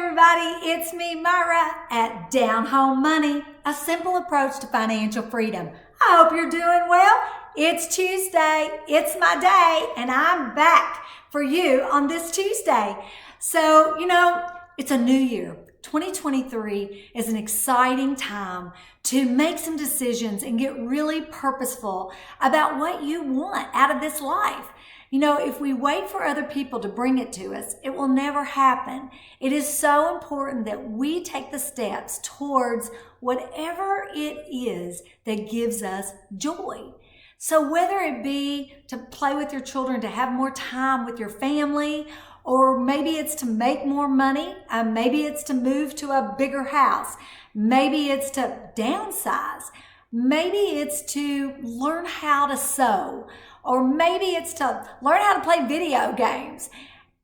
everybody, it's me, Myra, at Down Home Money, a simple approach to financial freedom. I hope you're doing well. It's Tuesday, it's my day, and I'm back for you on this Tuesday. So, it's a new year. 2023 is an exciting time to make some decisions and get really purposeful about what you want out of this life. If we wait for other people to bring it to us, it will never happen. It is so important that we take the steps towards whatever it is that gives us joy. So whether it be to play with your children, to have more time with your family, or maybe it's to make more money, maybe it's to move to a bigger house, maybe it's to downsize, maybe it's to learn how to sew, or maybe it's to learn how to play video games.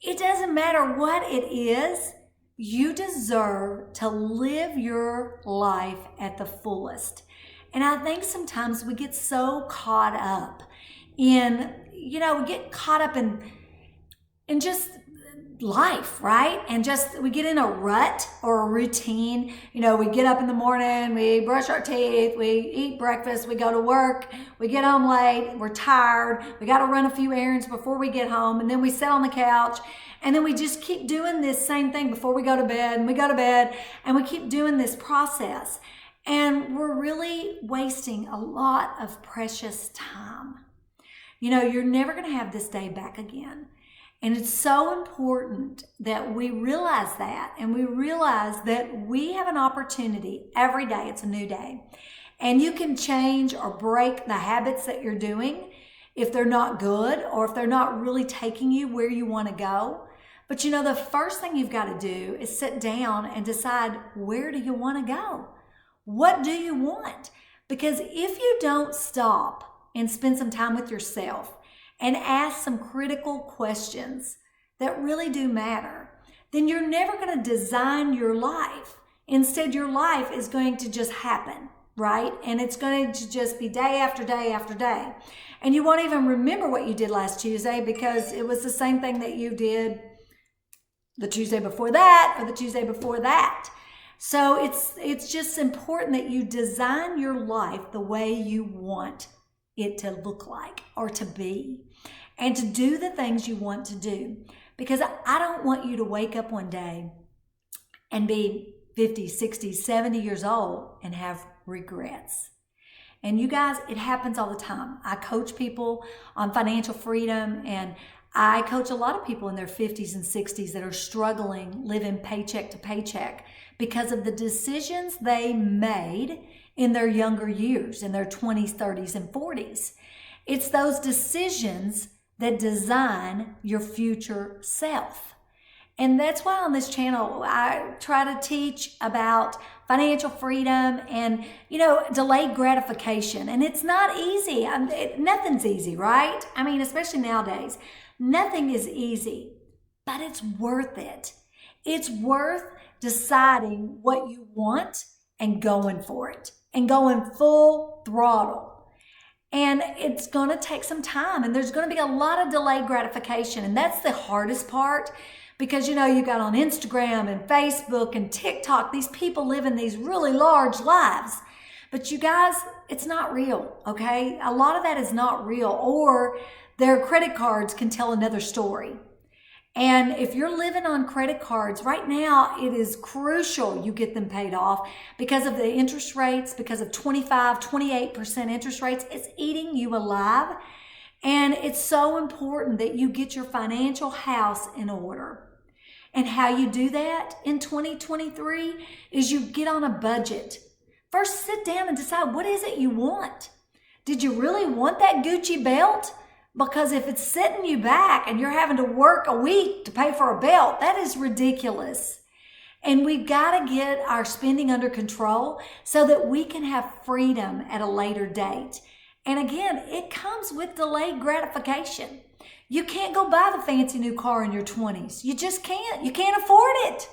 It doesn't matter what it is, you deserve to live your life at the fullest. And I think sometimes we get so caught up in, we get caught up in just life, right? And we get in a rut or a routine. We get up in the morning, we brush our teeth, we eat breakfast, we go to work, we get home late, we're tired, we got to run a few errands before we get home, and then we sit on the couch, and then we just keep doing this same thing before we go to bed, and we go to bed, and we keep doing this process. And we're really wasting a lot of precious time. You're never going to have this day back again. And it's so important that we realize that, and we realize that we have an opportunity every day. It's a new day. And you can change or break the habits that you're doing if they're not good or if they're not really taking you where you want to go. But the first thing you've got to do is sit down and decide, where do you want to go? What do you want? Because if you don't stop and spend some time with yourself and ask some critical questions that really do matter, then you're never going to design your life. Instead, your life is going to just happen, right? And it's going to just be day after day after day. And you won't even remember what you did last Tuesday because it was the same thing that you did the Tuesday before that or the Tuesday before that. So it's just important that you design your life the way you want it to look like or to be, and to do the things you want to do. Because I don't want you to wake up one day and be 50, 60, 70 years old and have regrets. And you guys, it happens all the time. I coach people on financial freedom, and I coach a lot of people in their 50s and 60s that are struggling, living paycheck to paycheck because of the decisions they made in their younger years, in their 20s, 30s, and 40s. It's those decisions that design your future self. And that's why on this channel, I try to teach about financial freedom and, delayed gratification. And it's not easy. Nothing's easy, right? Especially nowadays. Nothing is easy, but it's worth it. It's worth deciding what you want and going for it and going full throttle. And it's going to take some time, and there's going to be a lot of delayed gratification. And that's the hardest part because, you got on Instagram and Facebook and TikTok, these people living these really large lives. But you guys, it's not real, okay? A lot of that is not real, or their credit cards can tell another story. And if you're living on credit cards right now, it is crucial you get them paid off because of the interest rates, because of 25, 28% interest rates. It's eating you alive. And it's so important that you get your financial house in order. And how you do that in 2023 is you get on a budget. First, sit down and decide, what is it you want? Did you really want that Gucci belt? Because if it's setting you back and you're having to work a week to pay for a belt, that is ridiculous. And we've got to get our spending under control so that we can have freedom at a later date. And again, it comes with delayed gratification. You can't go buy the fancy new car in your 20s. You just can't. You can't afford it.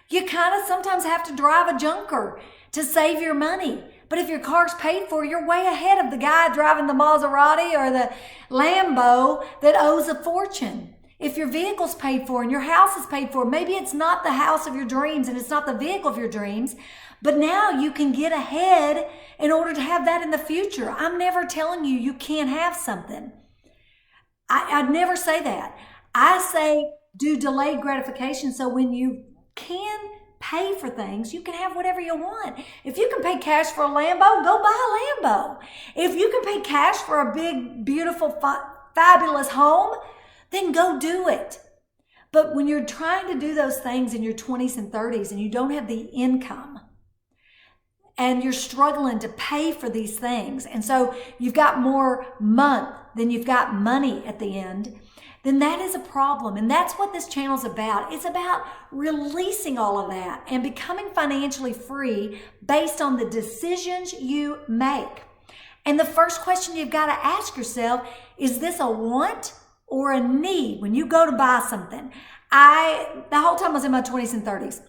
You kind of sometimes have to drive a junker to save your money. But if your car's paid for, you're way ahead of the guy driving the Maserati or the Lambo that owes a fortune. If your vehicle's paid for and your house is paid for, maybe it's not the house of your dreams and it's not the vehicle of your dreams, but now you can get ahead in order to have that in the future. I'm never telling you you can't have something. I'd never say that. I say do delayed gratification, so when you can pay for things, you can have whatever you want. If you can pay cash for a Lambo, go buy a Lambo. If you can pay cash for a big, beautiful, fabulous home, then go do it. But when you're trying to do those things in your 20s and 30s and you don't have the income and you're struggling to pay for these things, and so you've got more month than you've got money at the end, then that is a problem. And that's what this channel is about. It's about releasing all of that and becoming financially free based on the decisions you make. And the first question you've got to ask yourself, is this a want or a need when you go to buy something? The whole time I was in my 20s and 30s,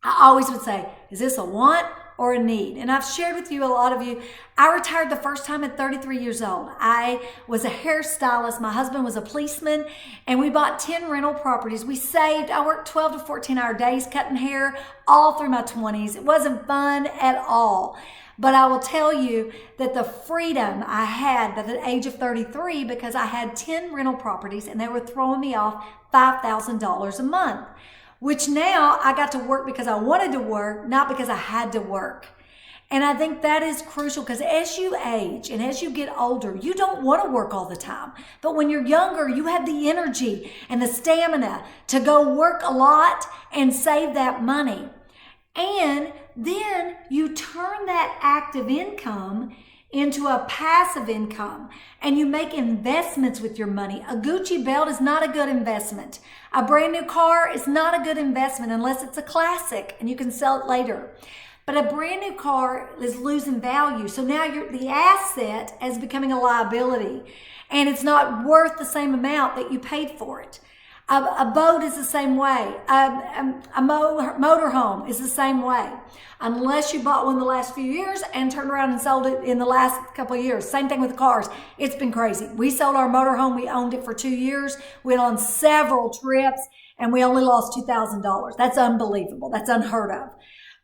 I always would say, is this a want or a need? And I've shared with you, a lot of you, I retired the first time at 33 years old. I was a hairstylist. My husband was a policeman, and we bought 10 rental properties. We saved. I worked 12 to 14-hour days cutting hair all through my 20s. It wasn't fun at all. But I will tell you that the freedom I had at the age of 33, because I had 10 rental properties and they were throwing me off $5,000 a month, which now I got to work because I wanted to work, not because I had to work. And I think that is crucial, because as you age and as you get older, you don't want to work all the time. But when you're younger, you have the energy and the stamina to go work a lot and save that money. And then you turn that active income into a passive income, and you make investments with your money. A Gucci belt is not a good investment. A brand new car is not a good investment unless it's a classic and you can sell it later. But a brand new car is losing value. So now the asset is becoming a liability, and it's not worth the same amount that you paid for it. A boat is the same way. A motorhome is the same way. Unless you bought one in the last few years and turned around and sold it in the last couple of years. Same thing with cars. It's been crazy. We sold our motorhome. We owned it for 2 years. Went on several trips, and we only lost $2,000. That's unbelievable. That's unheard of.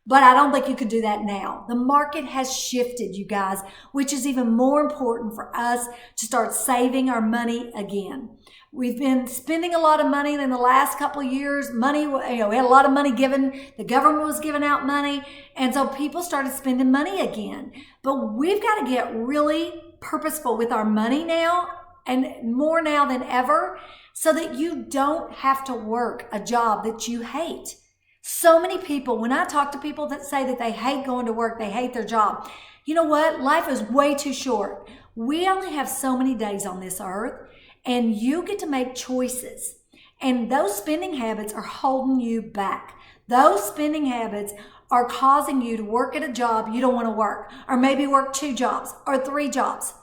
But I don't think you could do that now. The market has shifted, you guys, which is even more important for us to start saving our money again. We've been spending a lot of money in the last couple of years. We had a lot of money given. The government was giving out money. And so people started spending money again. But we've got to get really purposeful with our money now, and more now than ever, so that you don't have to work a job that you hate. So many people, when I talk to people that say that they hate going to work, they hate their job, you know what? Life is way too short. We only have so many days on this earth, and you get to make choices. And those spending habits are holding you back. Those spending habits are causing you to work at a job you don't want to work, or maybe work 2 jobs or 3 jobs.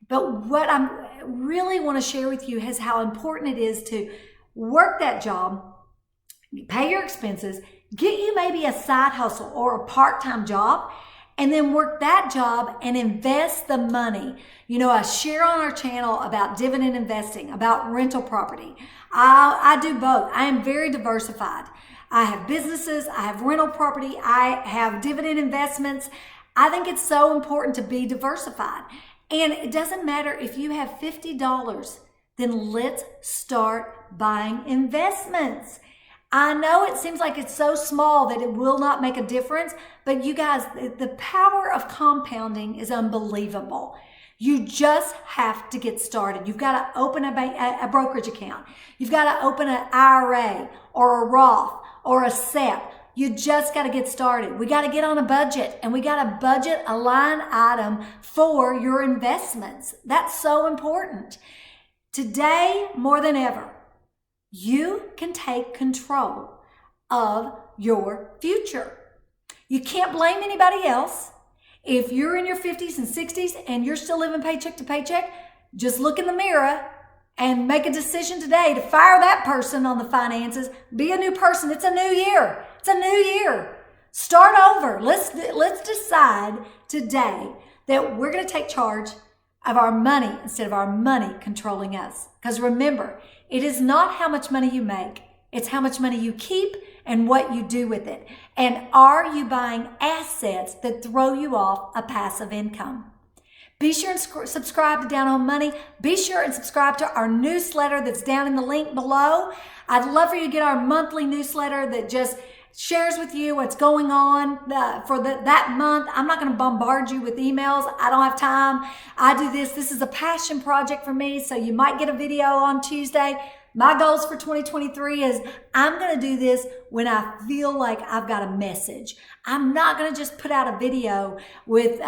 But what I really want to share with you is how important it is to work that job, pay your expenses, get you maybe a side hustle or a part-time job, and then work that job and invest the money. You know, I share on our channel about dividend investing, about rental property. I do both. I am very diversified. I have businesses, I have rental property, I have dividend investments. I think it's so important to be diversified. And it doesn't matter if you have $50, then let's start buying investments. I know it seems like it's so small that it will not make a difference, but you guys, the power of compounding is unbelievable. You just have to get started. You've got to open a brokerage account. You've got to open an IRA or a Roth or a SEP. You just got to get started. We got to get on a budget, and we got to budget a line item for your investments. That's so important. Today, more than ever, you can take control of your future. You can't blame anybody else. If you're in your 50s and 60s and you're still living paycheck to paycheck, just look in the mirror and make a decision today to fire that person on the finances. Be a new person. It's a new year. It's a new year. Start over. Let's decide today that we're going to take charge of our money instead of our money controlling us. Because remember, It is not how much money you make. It's how much money you keep and what you do with it. And are you buying assets that throw you off a passive income? Be sure and subscribe to Down Home Money. Be sure and subscribe to our newsletter that's down in the link below. I'd love for you to get our monthly newsletter that just shares with you what's going on for that month. I'm not going to bombard you with emails. I don't have time. I do this. This is a passion project for me, so you might get a video on Tuesday. My goals for 2023 is I'm going to do this when I feel like I've got a message. I'm not going to just put out a video with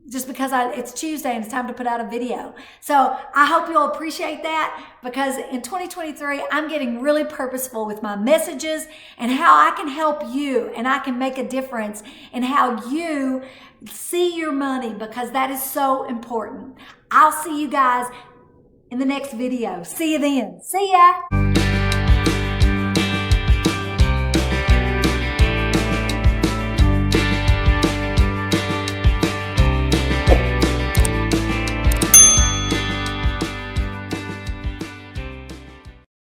just because it's Tuesday and it's time to put out a video. So I hope you'll appreciate that, because in 2023, I'm getting really purposeful with my messages and how I can help you and I can make a difference in how you see your money, because that is so important. I'll see you guys in the next video. See you then. See ya.